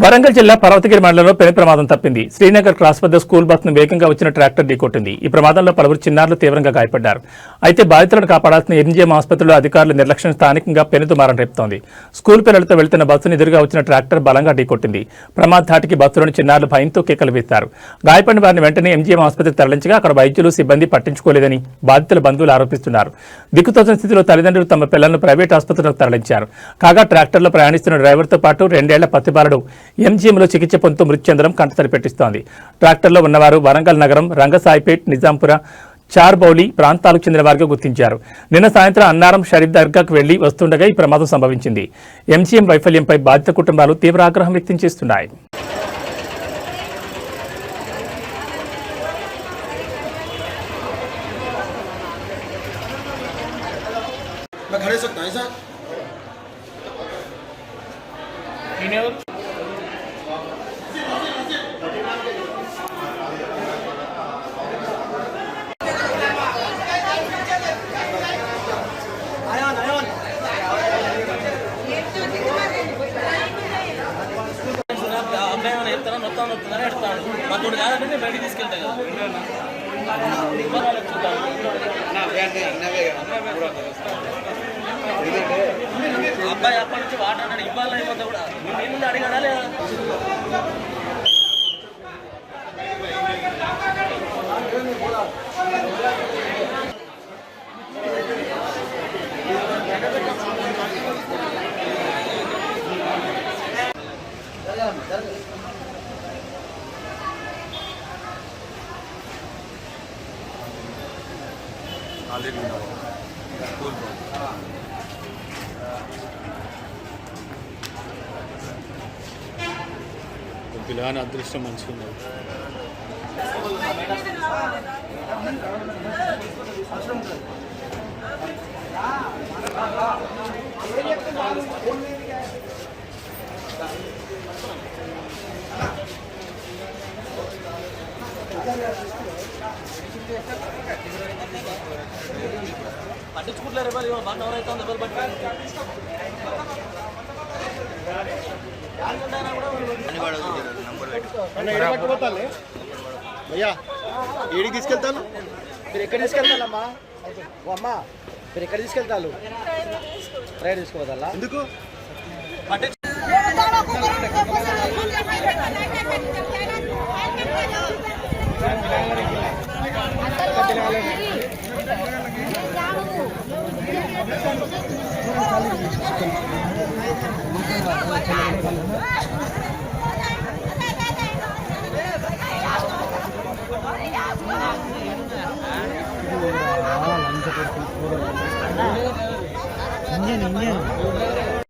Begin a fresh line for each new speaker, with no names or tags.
వరంగల్ జిల్లా పర్వతగిరి మండలంలో పెను ప్రమాదం తప్పింది. శ్రీనగర్ క్రాస్ వద్ద స్కూల్ బస్సును వేగంగా వచ్చిన ట్రాక్టర్ ఢీకొట్టింది. ఈ ప్రమాదంలో పలువురు చిన్నారులు తీవ్రంగా గాయపడ్డారు. అయితే బాధితులను కాపాడాల్సిన ఎంజీఎం ఆసుపత్రిలో అధికారుల నిర్లక్ష్యం స్థానికంగా పెనుదుమారం రేపుతోంది. స్కూల్ పిల్లలతో వెళ్తున్న బస్సును ఎదురుగా వచ్చిన ట్రాక్టర్ బలంగా ఢీకొట్టింది. ప్రమాద ధాటికి బస్సులోని చిన్నారులు భయంతో కేకలు వేశారు. గాయపడిన వారిని వెంటనే ఎంజీఎం ఆసుపత్రికి తరలించగా అక్కడ వైద్యులు సిబ్బంది పట్టించుకోలేదని బాధితుల బంధువులు ఆరోపిస్తున్నారు. దిక్కుతోచని స్థితిలో తల్లిదండ్రులు తమ పిల్లలను ప్రైవేట్ ఆసుపత్రులకు తరలించారు. కాగా ట్రాక్టర్లో ప్రయాణిస్తున్న డ్రైవర్తో పాటు 2 ఏళ్ల పసిబాలుడు ఎంజీఎంలో చికిత్స పొందుతూ మృతి చెందడం కంటతడి పెట్టిస్తోంది. ట్రాక్టర్లో ఉన్నవారు వరంగల్ నగరం, రంగసాయిపేట్, నిజాంపుర, చార్బౌలి ప్రాంతాలకు చెందిన వారిగా గుర్తించారు. నిన్న సాయంత్రం అన్నారం షరీఫ్ దర్గాకు వెళ్లి వస్తుండగా ఈ ప్రమాదం సంభవించింది. ఎంజీఎం వైఫల్యంపై బాధిత కుటుంబాలు తీవ్ర ఆగ్రహం వ్యక్తం చేస్తున్నాయి.
బయటికి తీసుకెళ్తా కదా అబ్బాయి అప్పటి నుంచి వాటర్ అన్నాడు ఇవ్వాలి అయిపోతా కూడా నేను అడిగాడా లేదా
పిల్లగాని అదృష్టం మంచిగా ఉన్నది.
పట్టించుకుంటారు బాగా ఎవరైతే ఎవరు
భయ్యా ఏడికి తీసుకెళ్తాను మీరు ఎక్కడ తీసుకెళ్తానమ్మా అమ్మా మీరు ఎక్కడ తీసుకెళ్తాను రైడ్ తీసుకోవద్దా ఎందుకు ఇంజన్